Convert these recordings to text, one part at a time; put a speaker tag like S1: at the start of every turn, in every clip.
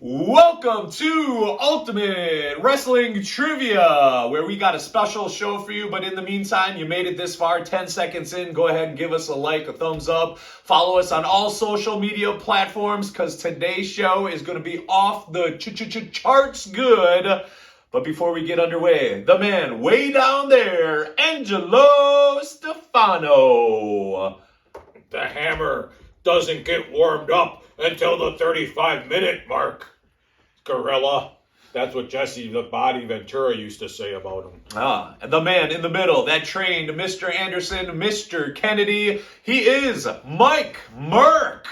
S1: Welcome to Ultimate Wrestling Trivia, where we got a special show for you. But in the meantime, you made it this far, 10 seconds in. Go ahead and give us a like, a thumbs up. Follow us on all social media platforms, because today's show is going to be off the charts good. But before we get underway, the man way down there, Angelo Stefano.
S2: The hammer doesn't get warmed up until the 35-minute mark. Gorilla. That's what Jesse the Body Ventura used to say about him.
S1: And the man in the middle, that trained Mr. Anderson, Mr. Kennedy, he is Mike Merc.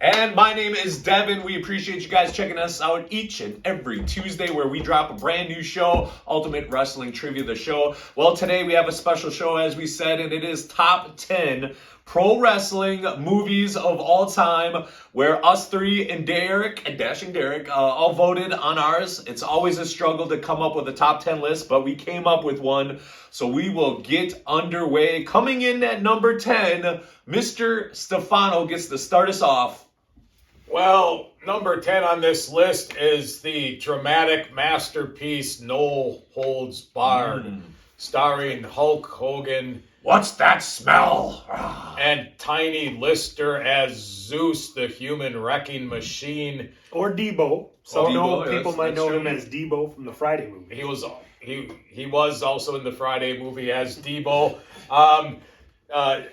S1: And my name is Devon. We appreciate you guys checking us out each and every Tuesday, where we drop a brand new show, Ultimate Wrestling Trivia, the show. Well, today we have a special show, as we said, and it is top 10 pro wrestling movies of all time, where us three and Derek, and Dashing Derek, all voted on ours. It's always a struggle to come up with a top 10 list, but we came up with one. So we will get underway. Coming in at number 10, Mr. Stefano gets to start us off.
S2: Well, number 10 on this list is the dramatic masterpiece No Holds Barred, starring Hulk Hogan.
S1: What's that smell?
S2: And Tiny Lister as Zeus, the human wrecking machine.
S3: Or Debo. People might know him as Debo from the Friday movie.
S2: He was also in the Friday movie as Debo. A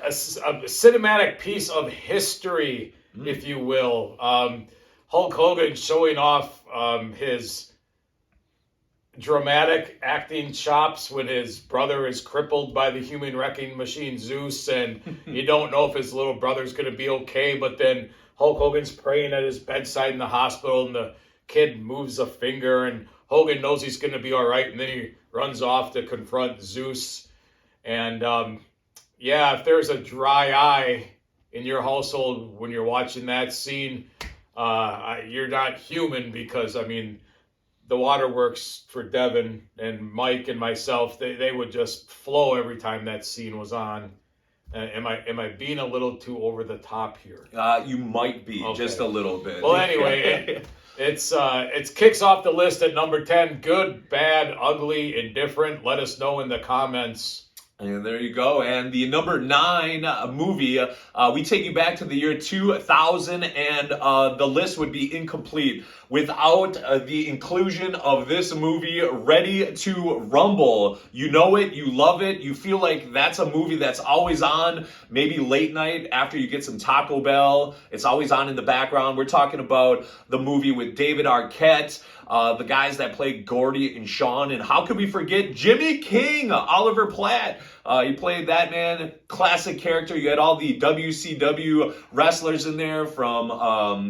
S2: cinematic piece of history, if you will. Hulk Hogan showing off his dramatic acting chops when his brother is crippled by the human wrecking machine Zeus, and you don't know if his little brother's going to be okay, but then Hulk Hogan's praying at his bedside in the hospital, and the kid moves a finger, and Hogan knows he's going to be all right, and then he runs off to confront Zeus. And if there's a dry eye in your household when you're watching that scene, you're not human, because, the waterworks for Devin and Mike and myself, they would just flow every time that scene was on. Am I being a little too over the top here?
S1: You might be, okay. Just a little bit.
S2: Well, anyway, it kicks off the list at number 10. Good, bad, ugly, indifferent. Let us know in the comments.
S1: And there you go. And the number 9 movie, we take you back to the year 2000, and the list would be incomplete without the inclusion of this movie, Ready to Rumble. You know it, you love it, you feel like that's a movie that's always on, maybe late night after you get some Taco Bell. It's always on in the background. We're talking about the movie with David Arquette, the guys that played Gordy and Sean, and how could we forget Jimmy King, Oliver Platt. He played that man, classic character. You had all the WCW wrestlers in there, from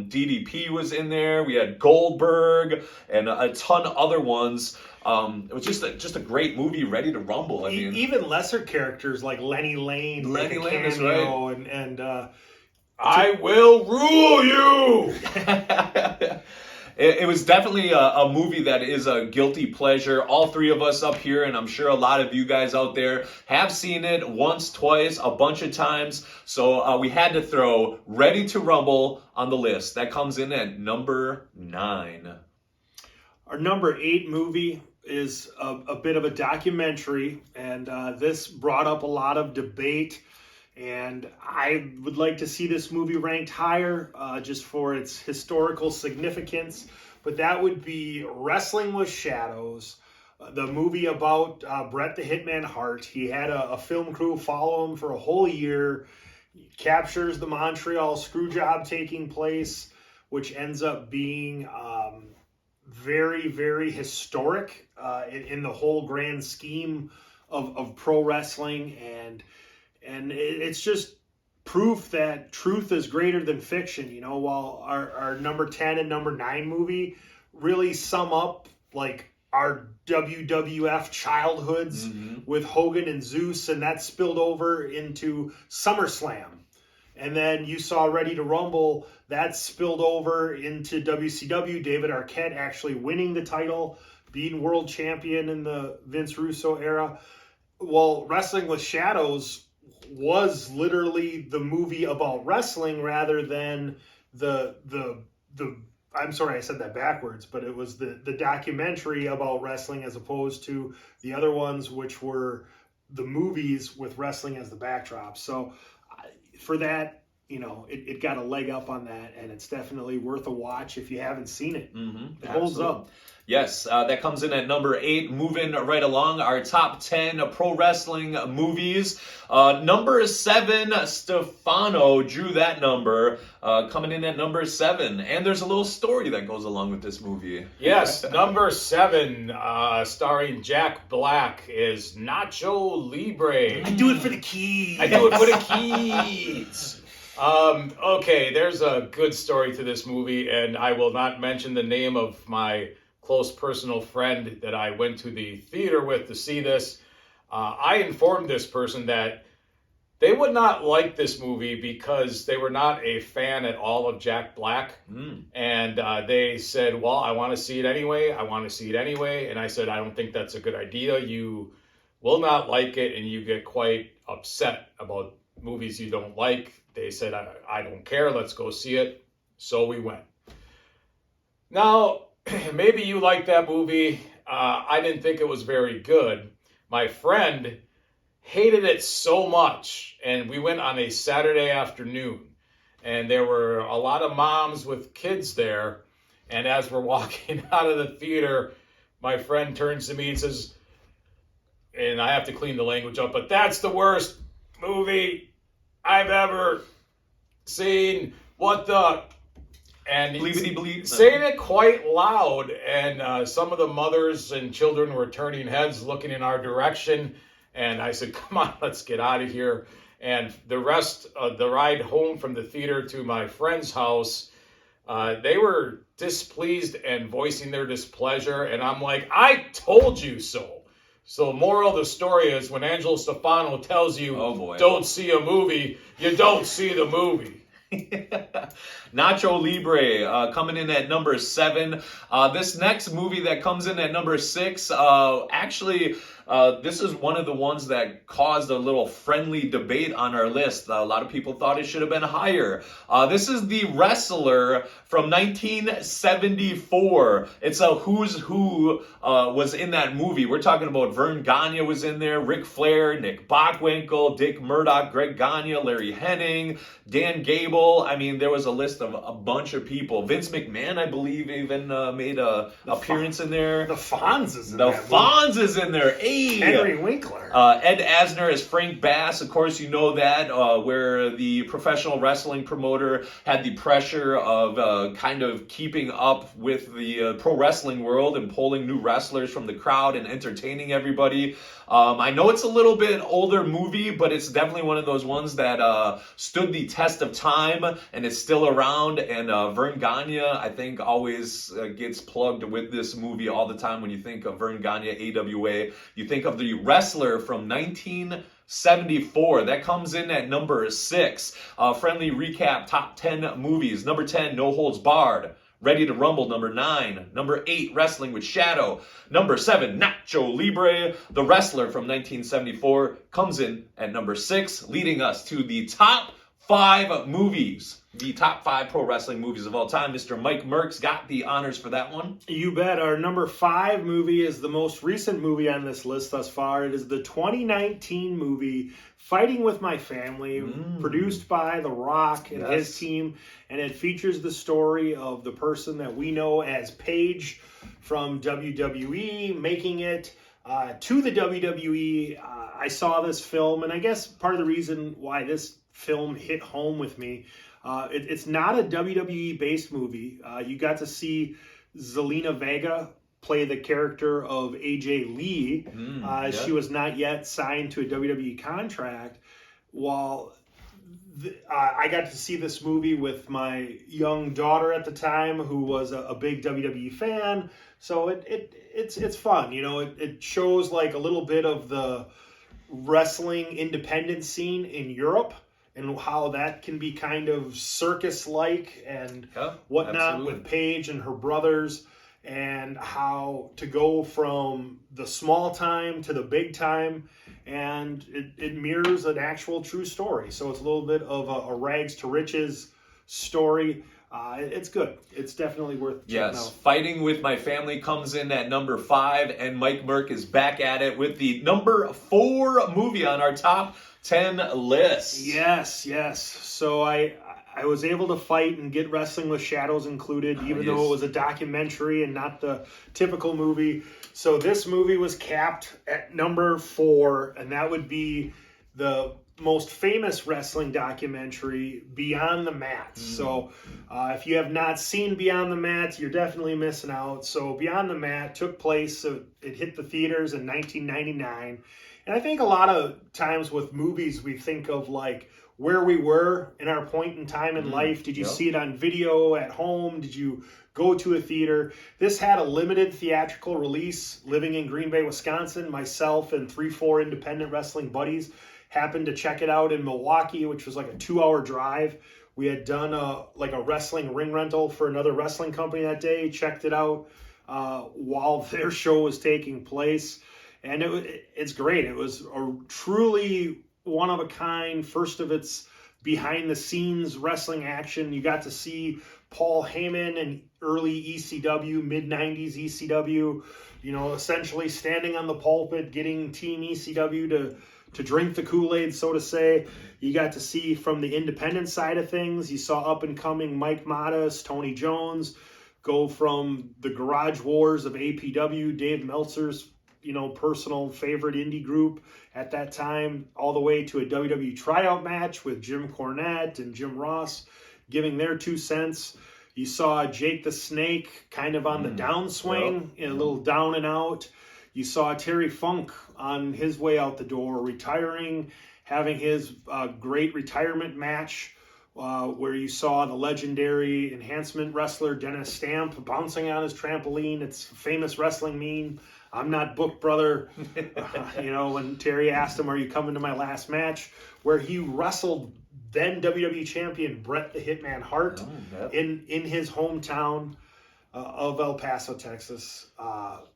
S1: DDP was in there. We had Goldberg and a ton of other ones. It was just a great movie, Ready to Rumble.
S3: Even lesser characters like Lenny Lane.
S1: Lenny Lane is right.
S3: And
S2: I will rule you.
S1: It was definitely a movie that is a guilty pleasure. All three of us up here, and I'm sure a lot of you guys out there have seen it once, twice, a bunch of times. So we had to throw Ready to Rumble on the list. That comes in at number 9.
S3: Our number 8 movie is a bit of a documentary, and this brought up a lot of debate. And I would like to see this movie ranked higher, just for its historical significance. But that would be Wrestling with Shadows, the movie about Bret the Hitman Hart. He had a film crew follow him for a whole year. He captures the Montreal Screwjob taking place, which ends up being very, very historic in the whole grand scheme of pro wrestling. And it's just proof that truth is greater than fiction. You know, while our number 10 and number 9 movie really sum up like our WWF childhoods with Hogan and Zeus, and that spilled over into SummerSlam. And then you saw Ready to Rumble, that spilled over into WCW. David Arquette actually winning the title, being world champion in the Vince Russo era. Well, Wrestling with Shadows was literally the movie about wrestling rather than the I'm sorry, I said that backwards, but it was the documentary about wrestling as opposed to the other ones, which were the movies with wrestling as the backdrop. So for that, it got a leg up on that, and it's definitely worth a watch if you haven't seen it.
S1: Mm-hmm.
S3: It holds up.
S1: Yes, that comes in at number 8. Moving right along, our top 10 pro wrestling movies. Number 7, Stefano drew that number, coming in at number 7. And there's a little story that goes along with this movie.
S2: Yes, number 7, starring Jack Black, is Nacho Libre.
S3: I do it for the keys.
S2: I do it for the keys. Okay, there's a good story to this movie, and I will not mention the name of my close personal friend that I went to the theater with to see this. I informed this person that they would not like this movie because they were not a fan at all of Jack Black. And they said, well, I want to see it anyway. I want to see it anyway. And I said, I don't think that's a good idea. You will not like it, and you get quite upset about movies you don't like. They said, I don't care. Let's go see it. So we went. Now, maybe you like that movie. I didn't think it was very good. My friend hated it so much, and we went on a Saturday afternoon, and there were a lot of moms with kids there, and as we're walking out of the theater, my friend turns to me and says, and I have to clean the language up, but that's the worst movie I've ever seen. What the... And
S1: Bleepity-bleep.
S2: saying it quite loud, and some of the mothers and children were turning heads, looking in our direction, and I said, come on, let's get out of here. And the rest of the ride home from the theater to my friend's house, they were displeased and voicing their displeasure, and I'm like, I told you so. So moral of the story is, when Angelo Stefano tells you,
S1: oh boy,
S2: don't see a movie, you don't see the movie.
S1: Nacho Libre coming in at number 7. This next movie that comes in at number 6, actually, this is one of the ones that caused a little friendly debate on our list. A lot of people thought it should have been higher. This is The Wrestler from 1974. It's a who's who was in that movie. We're talking about Vern Gagne was in there, Ric Flair, Nick Bockwinkel, Dick Murdoch, Greg Gagne, Larry Hennig, Dan Gable. I mean, there was a list of a bunch of people. Vince McMahon, I believe, even made a appearance in there.
S3: The Fonz is in
S1: The
S3: that
S1: Fonz is in there. Hey!
S3: Henry Winkler.
S1: Ed Asner as Frank Bass. Of course, you know that, where the professional wrestling promoter had the pressure of kind of keeping up with the pro wrestling world and pulling new wrestlers from the crowd and entertaining everybody. I know it's a little bit older movie, but it's definitely one of those ones that stood the test of time, and it's still around. And Vern Gagne, I think, always gets plugged with this movie all the time. When you think of Vern Gagne, AWA, you think of The Wrestler from 1974. That comes in at number 6. Friendly recap, top 10 movies. Number 10, No Holds Barred. Ready to Rumble, number 9. Number 8, Wrestling with Shadow. Number 7, Nacho Libre. The Wrestler from 1974 comes in at number 6, leading us to the top 5 movies. The top 5 pro wrestling movies of all time. Mr. Mike Merck's got the honors for that one.
S3: You bet. Our number 5 movie is the most recent movie on this list thus far. It is the 2019 movie Fighting with My Family, produced by The Rock and his team. And it features the story of the person that we know as Paige from WWE, making it to the WWE. I saw this film, and I guess part of the reason why this film hit home with me, it's not a WWE-based movie. You got to see Zelina Vega play the character of AJ Lee. She was not yet signed to a WWE contract. While I got to see this movie with my young daughter at the time, who was a big WWE fan. So it's fun. You know, it shows like a little bit of the wrestling independent scene in Europe, and how that can be kind of circus-like and whatnot with Paige and her brothers, and how to go from the small time to the big time, and it mirrors an actual true story. So it's a little bit of a rags to riches story. It's good. It's definitely worth checking
S1: Yes,
S3: out.
S1: Fighting with My Family comes in at number 5, and Mike Merck is back at it with the number 4 movie on our top 10 list.
S3: Yes, yes. So I was able to fight and get Wrestling with Shadows included, even though it was a documentary and not the typical movie. So this movie was capped at number 4, and that would be the most famous wrestling documentary, Beyond the Mats. So if you have not seen Beyond the Mats, you're definitely missing out. So Beyond the Mat took place, it hit the theaters in 1999. And I think a lot of times with movies, we think of like where we were in our point in time in life. Did you see it on video at home? Did you go to a theater? This had a limited theatrical release. Living in Green Bay, Wisconsin, myself and 3-4 independent wrestling buddies happened to check it out in Milwaukee, which was like a 2-hour drive. We had done a wrestling ring rental for another wrestling company that day, checked it out while their show was taking place. And it's great. It was a truly one-of-a-kind, first of its behind-the-scenes wrestling action. You got to see Paul Heyman and early ECW, mid-90s ECW, essentially standing on the pulpit, getting Team ECW to drink the Kool-Aid, so to say. You got to see from the independent side of things. You saw up-and-coming Mike Modest, Tony Jones, go from the Garage Wars of APW, Dave Meltzer's personal favorite indie group at that time, all the way to a WWE tryout match with Jim Cornette and Jim Ross giving their 2 cents. You saw Jake the Snake kind of on the downswing, a little down and out. You saw Terry Funk on his way out the door, retiring, having his great retirement match where you saw the legendary enhancement wrestler Dennis Stamp bouncing on his trampoline. It's a famous wrestling meme. I'm not booked, brother. When Terry asked him, "Are you coming to my last match?" Where he wrestled then WWE champion Bret the Hitman Hart in his hometown of El Paso, Texas.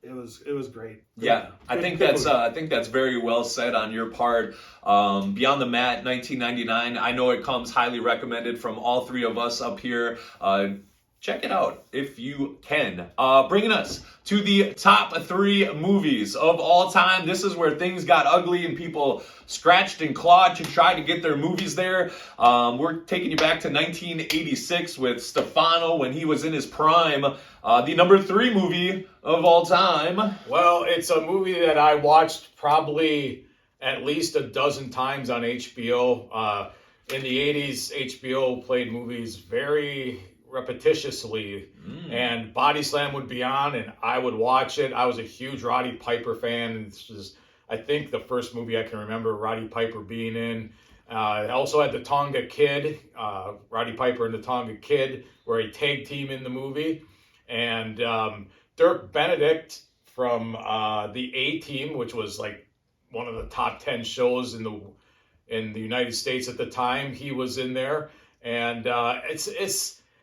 S3: It was great.
S1: Yeah, I think that's very well said on your part. Beyond the Mat, 1999. I know it comes highly recommended from all 3 of us up here. Check it out if you can. Bringing us to the top 3 movies of all time. This is where things got ugly and people scratched and clawed to try to get their movies there. We're taking you back to 1986 with Stefano when he was in his prime. The number 3 movie of all time.
S2: Well, it's a movie that I watched probably at least a dozen times on HBO. In the 80s, HBO played movies very repetitiously, and Body Slam would be on and I would watch it. I was a huge Roddy Piper fan, and this was, I think, the first movie I can remember Roddy Piper being in. I also had the Tonga Kid, Roddy Piper and the Tonga Kid, were a tag team in the movie, and Dirk Benedict from the A-Team, which was like one of the top 10 shows in the United States at the time, he was in there. And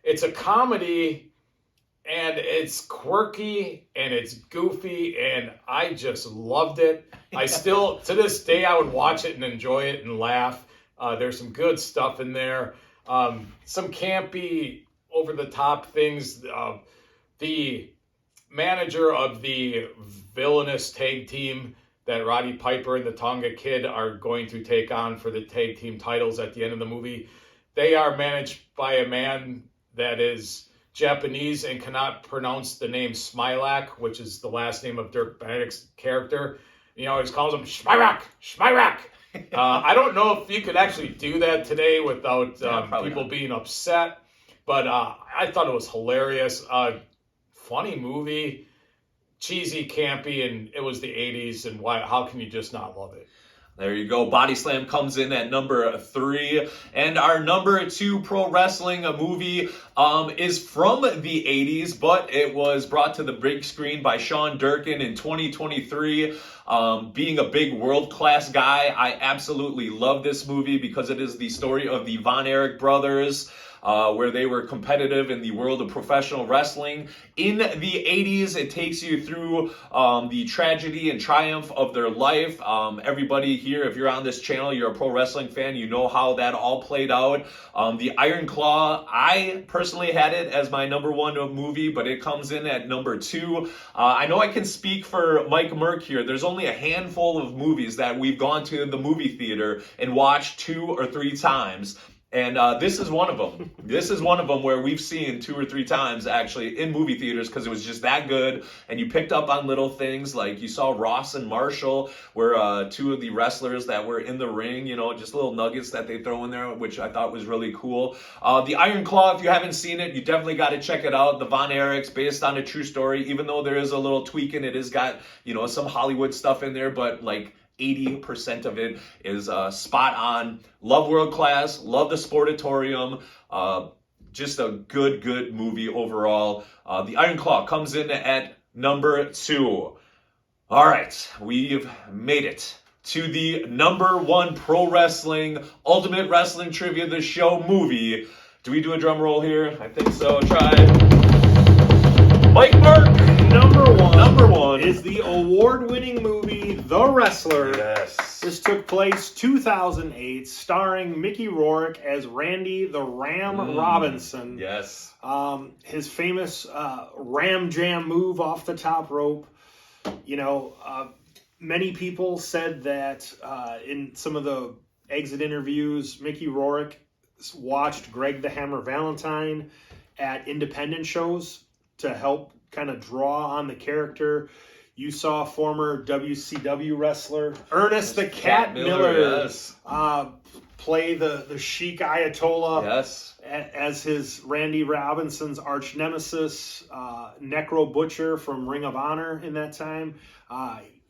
S2: it's a comedy, and it's quirky, and it's goofy, and I just loved it. I still, to this day, I would watch it and enjoy it and laugh. There's some good stuff in there. Some campy, over-the-top things. The manager of the villainous tag team that Roddy Piper and the Tonga Kid are going to take on for the tag team titles at the end of the movie, they are managed by a man that is Japanese and cannot pronounce the name Smilak, which is the last name of Dirk Benedict's character. He always calls him Schmeirak. I don't know if you could actually do that today without people being upset, but I thought it was hilarious. Funny movie, cheesy, campy, and it was the 80s, and how can you just not love it?
S1: There you go. Body Slam comes in at number 3. And our number 2 pro wrestling movie is from the 80s, but it was brought to the big screen by Sean Durkin in 2023. Being a big world-class guy, I absolutely love this movie because it is the story of the Von Erich brothers. where they were competitive in the world of professional wrestling. In the 80s, it takes you through the tragedy and triumph of their life. Everybody here, if you're on this channel, you're a pro wrestling fan, you know how that all played out. The Iron Claw, I personally had it as my number one movie, but it comes in at number 2. I know I can speak for Mike Merck here. There's only a handful of movies that we've gone to the movie theater and watched 2 or 3 times. And this is one of them. This is one of them where we've seen 2 or 3 times actually in movie theaters because it was just that good. And you picked up on little things like you saw Ross and Marshall were 2 of the wrestlers that were in the ring, you know, just little nuggets that they throw in there, which I thought was really cool. The Iron Claw, if you haven't seen it, you definitely got to check it out. The Von Erichs, based on a true story, even though there is a little tweak in it, has got, you know, some Hollywood stuff in there, but like 80% of it is spot on. Love World Class, love the Sportatorium. Just a good movie overall. The Iron Claw comes in at number 2. All right, we've made it to the number 1 pro wrestling, ultimate wrestling trivia, the show movie. Do we do a drum roll here? I think so. Try. Mike Mark. Number one
S3: is the award-winning movie The Wrestler.
S1: Yes.
S3: This took place 2008, starring Mickey Rourke as Randy the Ram Robinson.
S1: Yes.
S3: His famous Ram Jam move off the top rope. You know, many people said that in some of the exit interviews, Mickey Rourke watched Greg the Hammer Valentine at independent shows to help kind of draw on the character. You saw former WCW wrestler Ernest the Cat Miller
S1: yes.
S3: play the Sheik Ayatollah
S1: Yes.
S3: as his Randy Robinson's arch nemesis, Necro Butcher from Ring of Honor in that time.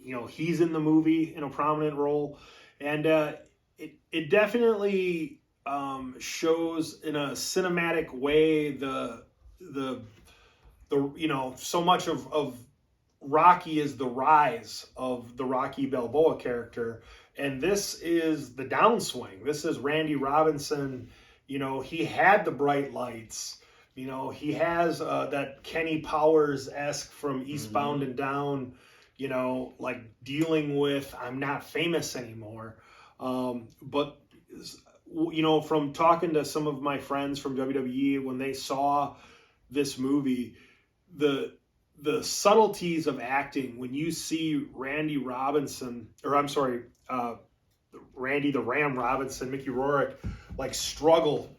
S3: You know, he's in the movie in a prominent role. And it definitely shows in a cinematic way the you know, so much of Rocky is the rise of the Rocky Balboa character, and this is the downswing. This is Randy Robinson. You know, he had the bright lights. You know, he has that Kenny Powers-esque from Eastbound and Down, you know, like dealing with, I'm not famous anymore. But, you know, from talking to some of my friends from WWE, when they saw this movie, the subtleties of acting, when you see Randy Robinson, or I'm sorry, Randy the Ram Robinson, Mickey Rourke, like struggle,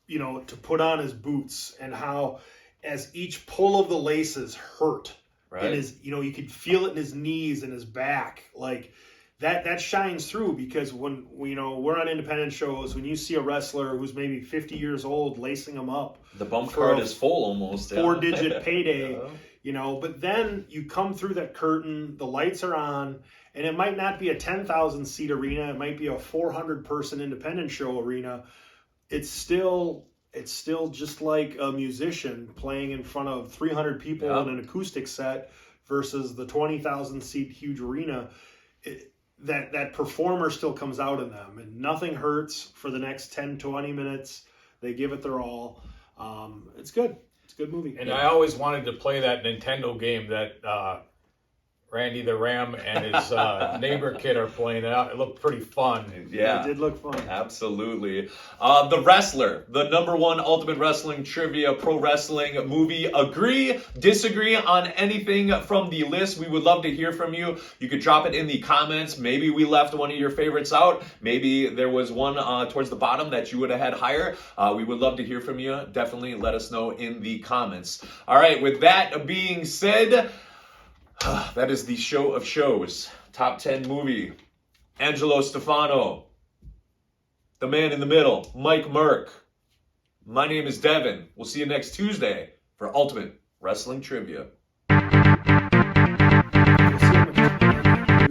S3: you know, to put on his boots, and how as each pull of the laces hurt,
S1: Right.
S3: and his, you know, you could feel it in his knees and his back, like that shines through, because when, you know, we're on independent shows, when you see a wrestler who's maybe 50 years old lacing them up,
S1: The bump card is full almost.
S3: 4-digit payday,
S1: Yeah.
S3: you know, but then you come through that curtain, the lights are on, and it might not be a 10,000 seat arena, it might be a 400 person independent show arena. It's still just like a musician playing in front of 300 people
S1: Yeah.
S3: in an acoustic set versus the 20,000 seat huge arena. That performer still comes out in them, and nothing hurts for the next 10-20 minutes. They give it their all. It's good. It's a good movie.
S2: And I always wanted to play that Nintendo game that Randy the Ram and his neighbor kid are playing. It looked pretty fun.
S1: Yeah.
S3: It did look fun.
S1: Absolutely. The Wrestler, the number 1 ultimate wrestling trivia pro wrestling movie. Agree, disagree on anything from the list. We would love to hear from you. You could drop it in the comments. Maybe we left one of your favorites out. Maybe there was one towards the bottom that you would have had higher. We would love to hear from you. Definitely let us know in the comments. All right, with that being said, that is the show of shows. Top 10 movie. Angelo Stefano. The man in the middle, Mike Merck. My name is Devon. We'll see you next Tuesday for Ultimate Wrestling Trivia.